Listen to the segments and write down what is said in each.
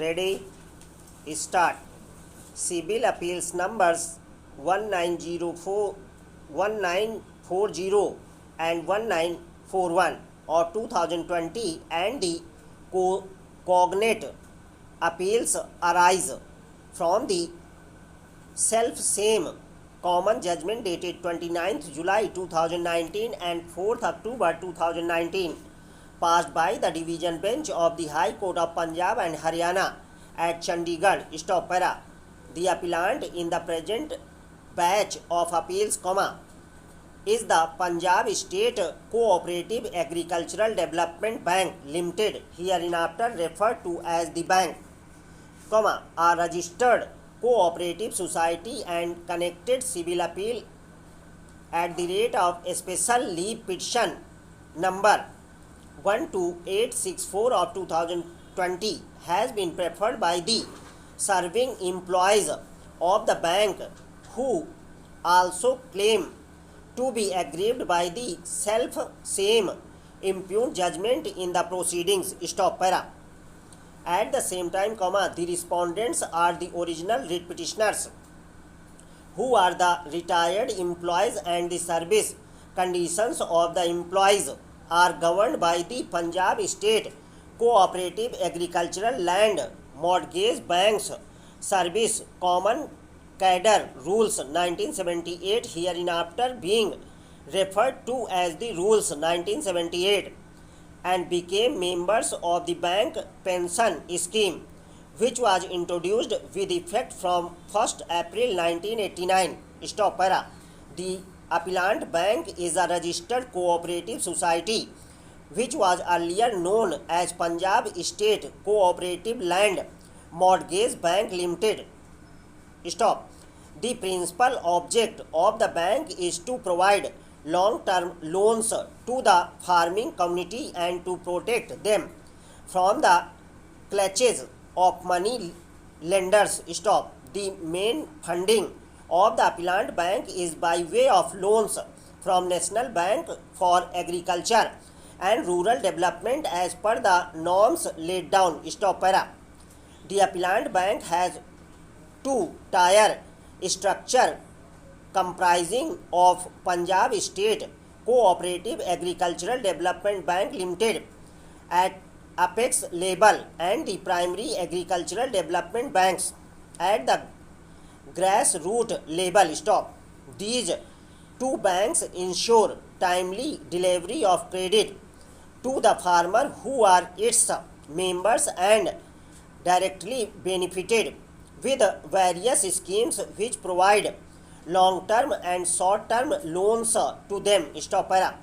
Ready? Start. CIBIL appeals numbers 1940 and 1941 or 2020 and the cognate appeals arise from the self-same common judgment dated 29th July 2019 and 4th October 2019 passed by the division bench of the High Court of Punjab and Haryana at Chandigarh. Stop para. The appellant in the present batch of appeals, is the Punjab State Cooperative Agricultural Development Bank Limited, hereinafter referred to as the bank, a registered cooperative society and connected civil appeal at the rate of a special leave petition number 12864 of 2020 has been preferred by the serving employees of the bank who also claim to be aggrieved by the same impugned judgment in the proceedings. Stop para. At the same time, the respondents are the original writ petitioners who are the retired employees, and the service conditions of the employees are governed by the Punjab State Cooperative Agricultural Land Mortgage Banks Service Common Cadre Rules 1978, hereinafter being referred to as the Rules 1978, and became members of the bank pension scheme, which was introduced with effect from 1st April 1989. Stop para. The appellant bank is a registered cooperative society which was earlier known as Punjab State Cooperative Land Mortgage Bank Limited. Stop. The principal object of the bank is to provide long-term loans to the farming community and to protect them from the clutches of money lenders. Stop. The main funding of the appellant bank is by way of loans from National Bank for Agriculture and Rural Development as per the norms laid down. Stop para. The appellant bank has two-tier structure comprising of Punjab State Cooperative Agricultural Development Bank Limited at apex level and the primary agricultural development banks at the grassroots level. Stop. These two banks ensure timely delivery of credit to the farmer who are its members and directly benefited with various schemes which provide long-term and short-term loans to them. Stop para.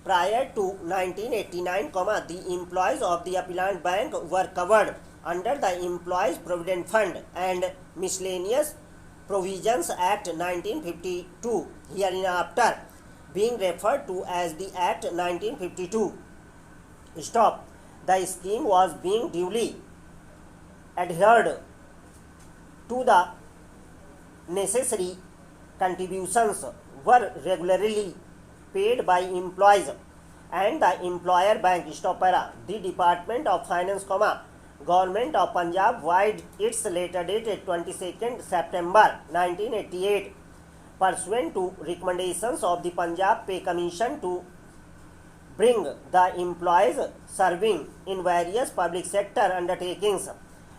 Prior to 1989, the employees of the appellant bank were covered under the Employees Provident Fund and Miscellaneous Provisions Act 1952, hereinafter being referred to as the Act 1952. Stop. The scheme was being duly adhered to. The necessary contributions were regularly paid by employees and the employer bank. Stop para. The Department of Finance, Government of Punjab void its letter dated 22nd September 1988 pursuant to recommendations of the Punjab Pay Commission to bring the employees serving in various public sector undertakings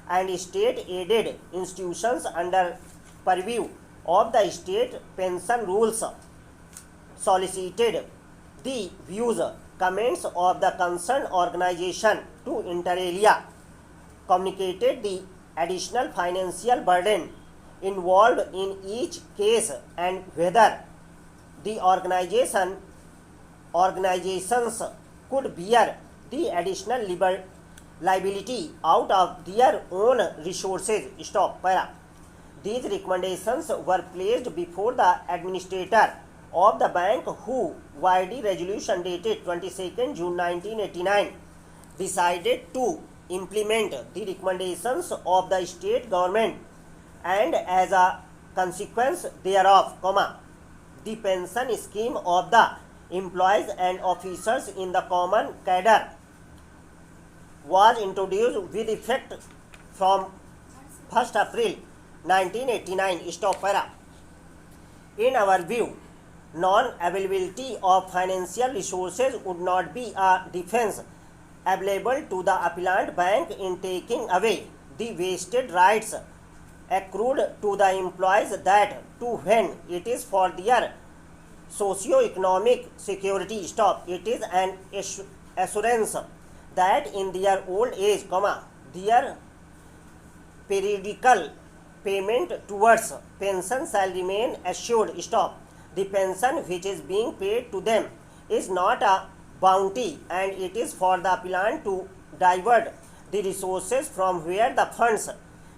and state-aided institutions under purview of the state pension rules, solicited the views, comments of the concerned organization to inter alia, communicated the additional financial burden involved in each case and whether the organizations could bear the additional liability out of their own resources. Stop para. These recommendations were placed before the administrator of the bank who, by the resolution dated 22nd June 1989, decided to implement the recommendations of the state government, and as a consequence thereof, the pension scheme of the employees and officers in the common cadre was introduced with effect from 1st April 1989. Stop para. In our view, non-availability of financial resources would not be a defense available to the appellant bank in taking away the vested rights accrued to the employees that to when it is for their socio-economic security. Stop. It is an assurance that in their old age, their periodical payment towards pension shall remain assured. Stop. The pension which is being paid to them is not a bounty, and it is for the appellant to divert the resources from where the funds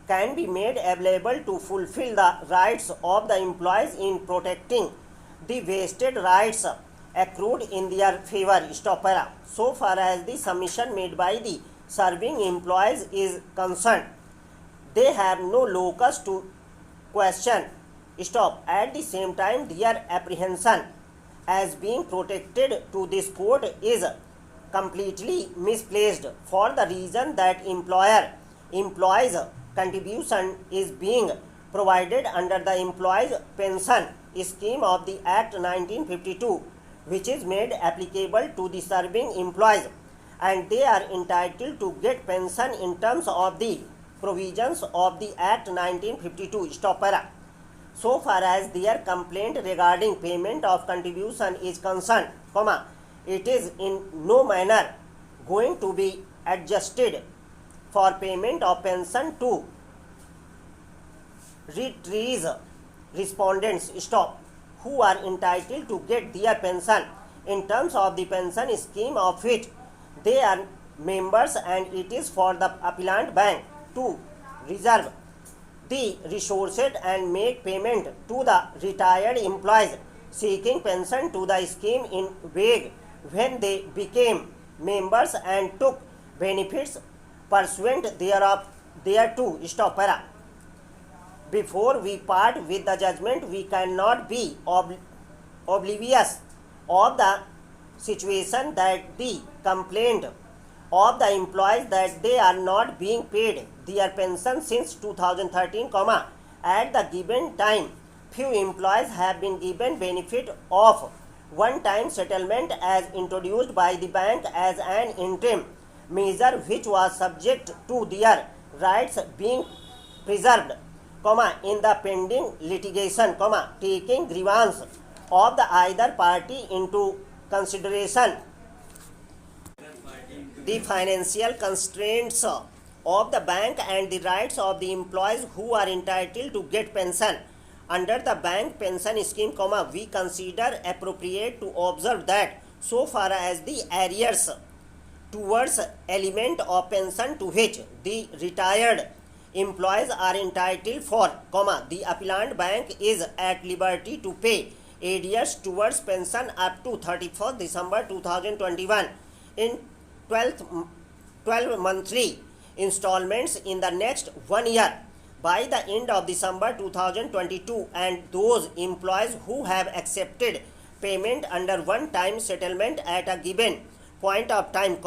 can be made available to fulfill the rights of the employees in protecting the vested rights accrued in their favor. Stop para. So far as the submission made by the serving employees is concerned, they have no locus to question. Stop. At the same time, their apprehension as being protected to this court is completely misplaced, for the reason that employees contribution is being provided under the employees pension scheme of the Act 1952, which is made applicable to the serving employees, and they are entitled to get pension in terms of the provisions of the Act 1952. Stop para. So far as their complaint regarding payment of contribution is concerned, it is in no manner going to be adjusted for payment of pension to retirees respondents, stop, who are entitled to get their pension in terms of the pension scheme of which they are members, and it is for the appellant bank to reserve the resources and make payment to the retired employees seeking pension to the scheme in vague when they became members and took benefits pursuant thereto. Stop para. Before we part with the judgment, we cannot be oblivious of the situation that the complaint of the employees that they are not being paid their pension since 2013, at the given time few employees have been given benefit of one-time settlement as introduced by the bank as an interim measure which was subject to their rights being preserved, in the pending litigation, taking grievance of the either party into consideration. The financial constraints of the bank and the rights of the employees who are entitled to get pension under the bank pension scheme, we consider appropriate to observe that so far as the arrears towards element of pension to which the retired employees are entitled for, the appellant bank is at liberty to pay arrears towards pension up to 31st December 2021 in 12 monthly installments in the next 1 year by the end of December 2022, and those employees who have accepted payment under one-time settlement at a given point of time,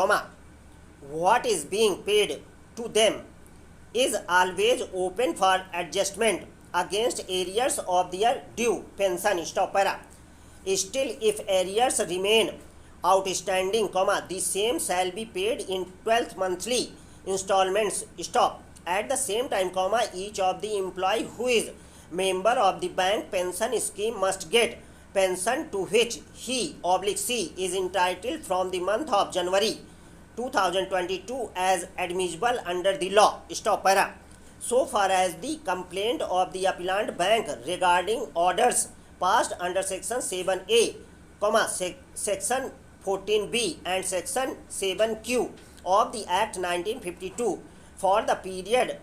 what is being paid to them is always open for adjustment against arrears of their due pension. Stop para. Still, if arrears remain outstanding, the same shall be paid in 12th monthly installments. Stop. At the same time, each of the employee who is member of the bank pension scheme must get pension to which he/she is entitled from the month of January 2022 as admissible under the law. Stop para. So far as the complaint of the appellant bank regarding orders passed under section 7A, section 14B and section 7Q of the Act 1952 for the period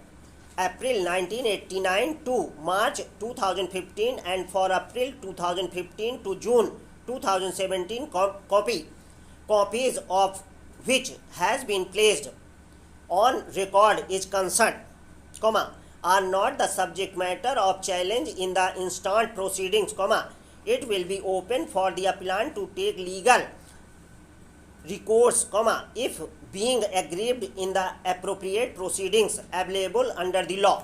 April 1989 to March 2015 and for April 2015 to June 2017, copies of which has been placed on record is concerned, are not the subject matter of challenge in the instant proceedings, it will be open for the appellant to take legal recourse, if being aggrieved in the appropriate proceedings available under the law.